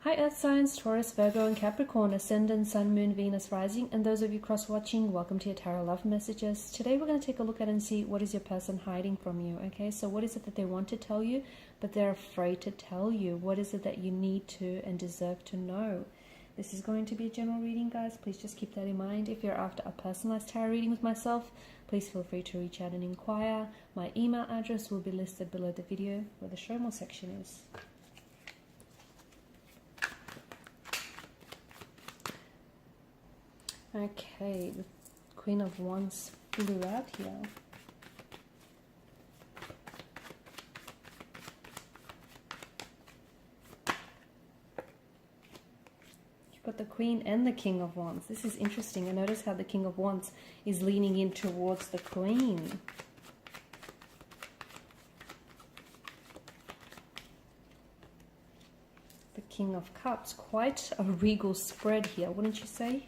Hi Earth signs, Taurus, Virgo and Capricorn, Ascendant, Sun, Moon, Venus, Rising, and those of you cross-watching, welcome to your Tarot Love Messages. Today we're going to take a look at and see what is your person hiding from you, okay? So what is it that they want to tell you, but they're afraid to tell you? What is it that you need to and deserve to know? This is going to be a general reading, guys. Please just keep that in mind. If you're after a personalized tarot reading with myself, please feel free to reach out and inquire. My email address will be listed below the video where the show more section is. Okay, the Queen of Wands flew out here. You've got the Queen and the King of Wands. This is interesting. I notice how the King of Wands is leaning in towards the Queen. The King of Cups. Quite a regal spread here, wouldn't you say?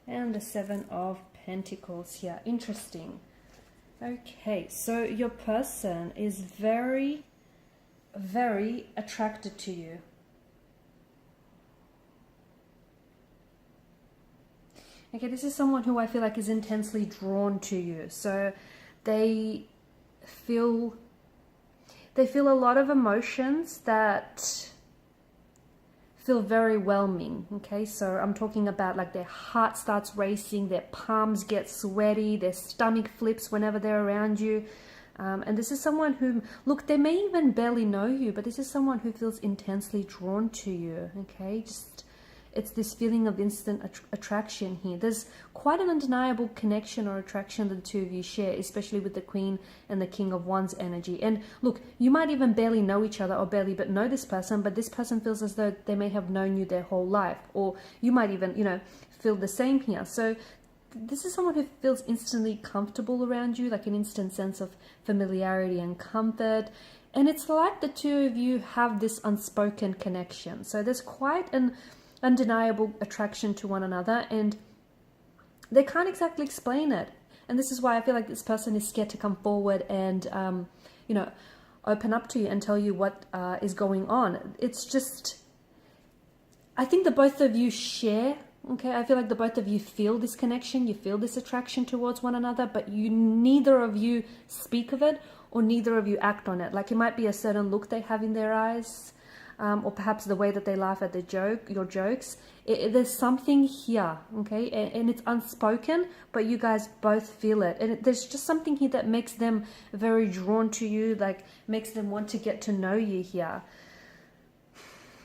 And the Seven of Pentacles here. Interesting. Okay, so your person is very, very attracted to you. Okay, this is someone who I feel like is intensely drawn to you. So they feel a lot of emotions that feel very whelming. Okay, so I'm talking about like their heart starts racing, their palms get sweaty, their stomach flips whenever they're around you. And this is someone who, look, they may even barely know you, but this is someone who feels intensely drawn to you. Okay, just it's this feeling of instant attraction here. There's quite an undeniable connection or attraction that the two of you share, especially with the Queen and the King of Wands energy. And look, you might even barely know each other or barely but know this person, but this person feels as though they may have known you their whole life, or you might even, you know, feel the same here. So this is someone who feels instantly comfortable around you, like an instant sense of familiarity and comfort. And it's like the two of you have this unspoken connection. So there's quite an undeniable attraction to one another, and they can't exactly explain it. And this is why I feel like this person is scared to come forward and you know, open up to you and tell you what is going on. It's just, I think the both of you share, okay, I feel like the both of you feel this connection, you feel this attraction towards one another, but neither of you speak of it, or neither of you act on it. Like it might be a certain look they have in their eyes, or perhaps the way that they laugh at your jokes. There's something here, okay? And it's unspoken, but you guys both feel it. And there's just something here that makes them very drawn to you, like makes them want to get to know you here.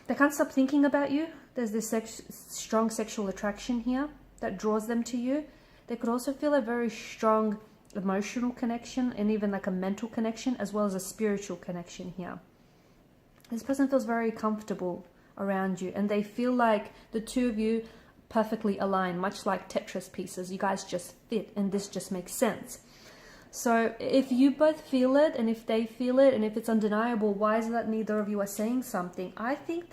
They can't stop thinking about you. There's this strong sexual attraction here that draws them to you. They could also feel a very strong emotional connection, and even like a mental connection, as well as a spiritual connection here. This person feels very comfortable around you, and they feel like the two of you perfectly align, much like Tetris pieces. You guys just fit, and this just makes sense. So if you both feel it, and if they feel it, and if it's undeniable, why is it that neither of you are saying something? I think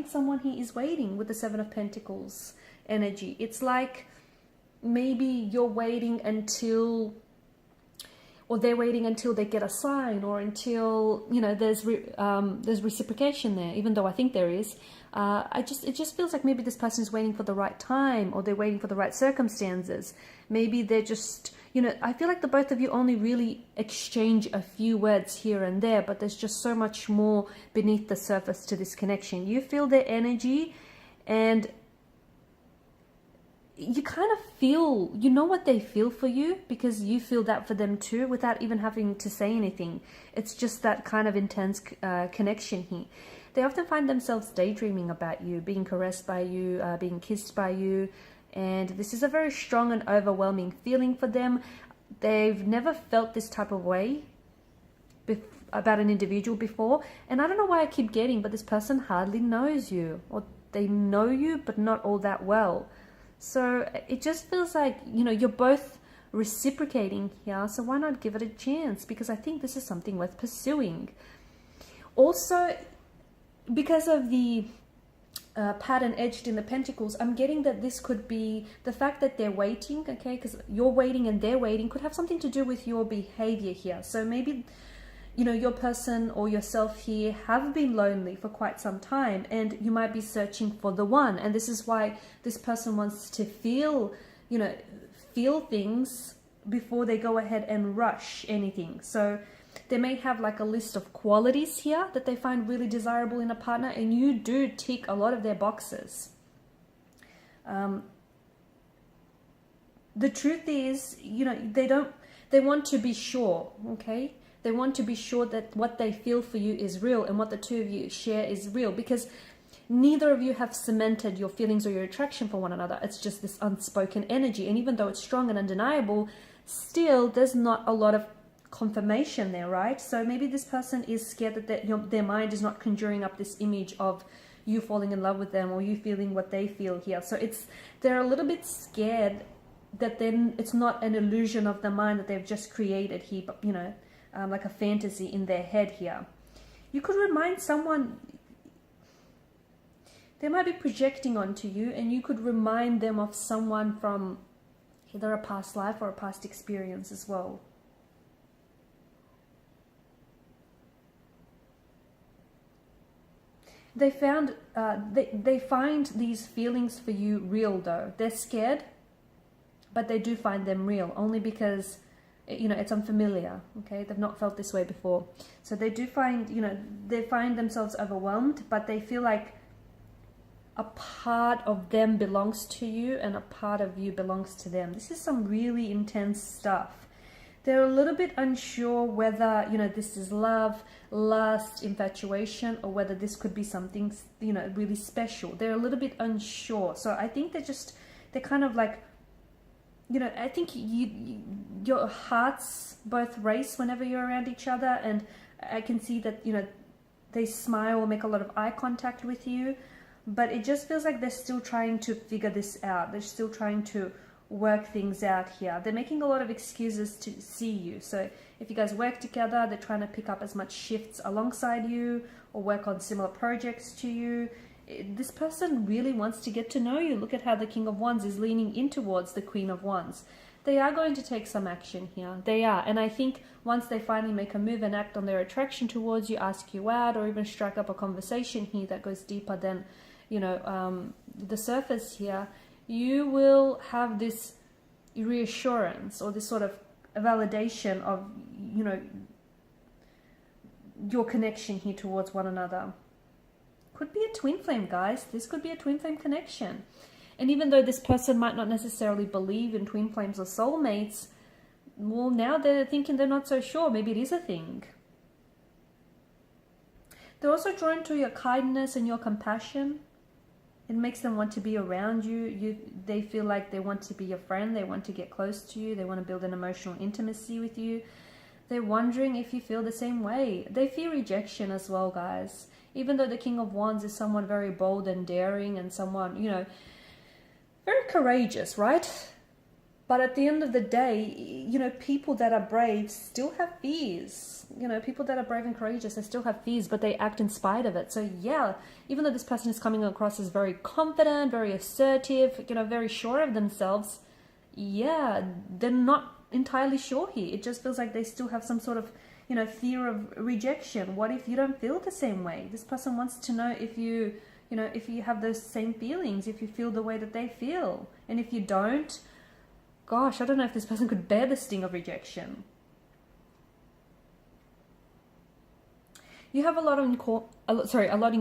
someone here is waiting with the Seven of Pentacles energy. It's like maybe you're waiting until, or they're waiting until they get a sign, or until, you know, there's reciprocation there, even though I think there is. It just feels like maybe this person is waiting for the right time, or they're waiting for the right circumstances. Maybe they're just, you know, I feel like the both of you only really exchange a few words here and there, but there's just so much more beneath the surface to this connection. You feel their energy, and you kind of feel, you know what they feel for you, because you feel that for them too, without even having to say anything. It's just that kind of intense connection here. They often find themselves daydreaming about you, being caressed by you, being kissed by you, and this is a very strong and overwhelming feeling for them. They've never felt this type of way about an individual before, and I don't know why I keep getting, but this person hardly knows you, or they know you but not all that well. So it just feels like, you know, you're both reciprocating here, so why not give it a chance? Because I think this is something worth pursuing. Also, because of the pattern edged in the pentacles, I'm getting that this could be the fact that they're waiting, okay, because you're waiting and they're waiting, could have something to do with your behavior here. So maybe, you know, your person or yourself here have been lonely for quite some time, and you might be searching for the one. And this is why this person wants to feel, you know, feel things before they go ahead and rush anything. So they may have like a list of qualities here that they find really desirable in a partner, and you do tick a lot of their boxes. The truth is, you know, they want to be sure, okay? They want to be sure that what they feel for you is real and what the two of you share is real, because neither of you have cemented your feelings or your attraction for one another. It's just this unspoken energy. And even though it's strong and undeniable, still there's not a lot of confirmation there, right? So maybe this person is scared that their mind is not conjuring up this image of you falling in love with them or you feeling what they feel here. So they're a little bit scared that then it's not an illusion of the mind that they've just created here, but, you know, like a fantasy in their head here. You could remind someone, they might be projecting onto you, and you could remind them of someone from either a past life or a past experience as well. They find these feelings for you real though. They're scared, but they do find them real, only because, you know, it's unfamiliar, okay? They've not felt this way before. So they do find, you know, they find themselves overwhelmed, but they feel like a part of them belongs to you and a part of you belongs to them. This is some really intense stuff. They're a little bit unsure whether, you know, this is love, lust, infatuation, or whether this could be something, you know, really special. They're a little bit unsure. So I think they're kind of like, you know, I think your hearts both race whenever you're around each other, and I can see that, you know, they smile or make a lot of eye contact with you, but it just feels like they're still trying to figure this out. They're still trying to work things out here. They're making a lot of excuses to see you. So if you guys work together, they're trying to pick up as much shifts alongside you or work on similar projects to you. This person really wants to get to know you. Look at how the King of Wands is leaning in towards the Queen of Wands. They are going to take some action here. They are. And I think once they finally make a move and act on their attraction towards you, ask you out, or even strike up a conversation here that goes deeper than, you know, the surface here, you will have this reassurance or this sort of validation of, you know, your connection here towards one another. Could be a twin flame, guys. This could be a twin flame connection. And even though this person might not necessarily believe in twin flames or soulmates, well, now they're thinking they're not so sure. Maybe it is a thing. They're also drawn to your kindness and your compassion. It makes them want to be around you. They feel like they want to be your friend. They want to get close to you. They want to build an emotional intimacy with you. They're wondering if you feel the same way. They fear rejection as well, guys. Even though the King of Wands is someone very bold and daring and someone, you know, very courageous, right? But at the end of the day, you know, people that are brave still have fears. You know, people that are brave and courageous, they still have fears, but they act in spite of it. So yeah, even though this person is coming across as very confident, very assertive, you know, very sure of themselves, yeah, they're not entirely sure here. It just feels like they still have some sort of, you know, fear of rejection. What if you don't feel the same way? This person wants to know if you know, if you have those same feelings, if you feel the way that they feel. And if you don't, gosh, I don't know if this person could bear the sting of rejection. You have a lot in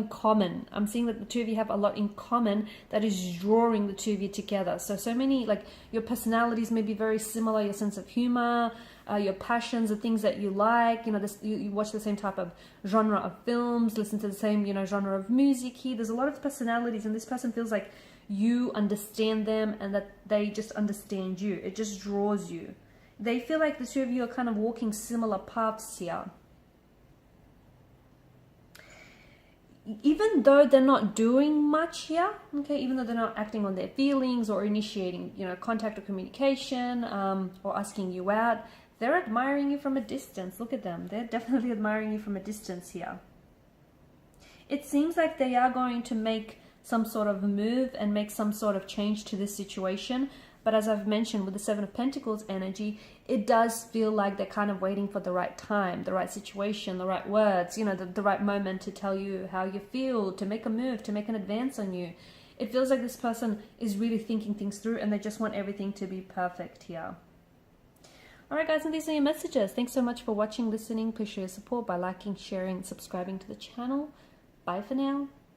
common. I'm seeing that the two of you have a lot in common that is drawing the two of you together. So many, like, your personalities may be very similar, your sense of humor, your passions, the things that you like, you know, you watch the same type of genre of films, listen to the same, you know, genre of music here. There's a lot of personalities, and this person feels like you understand them and that they just understand you. It just draws you. They feel like the two of you are kind of walking similar paths here. Even though they're not doing much here, okay, even though they're not acting on their feelings or initiating, you know, contact or communication, or asking you out, they're admiring you from a distance. Look at them. They're definitely admiring you from a distance here. It seems like they are going to make some sort of move and make some sort of change to this situation. But as I've mentioned with the Seven of Pentacles energy, it does feel like they're kind of waiting for the right time, the right situation, the right words, you know, the right moment to tell you how you feel, to make a move, to make an advance on you. It feels like this person is really thinking things through and they just want everything to be perfect here. Alright guys, and these are your messages. Thanks so much for watching, listening. Please show your support by liking, sharing, and subscribing to the channel. Bye for now.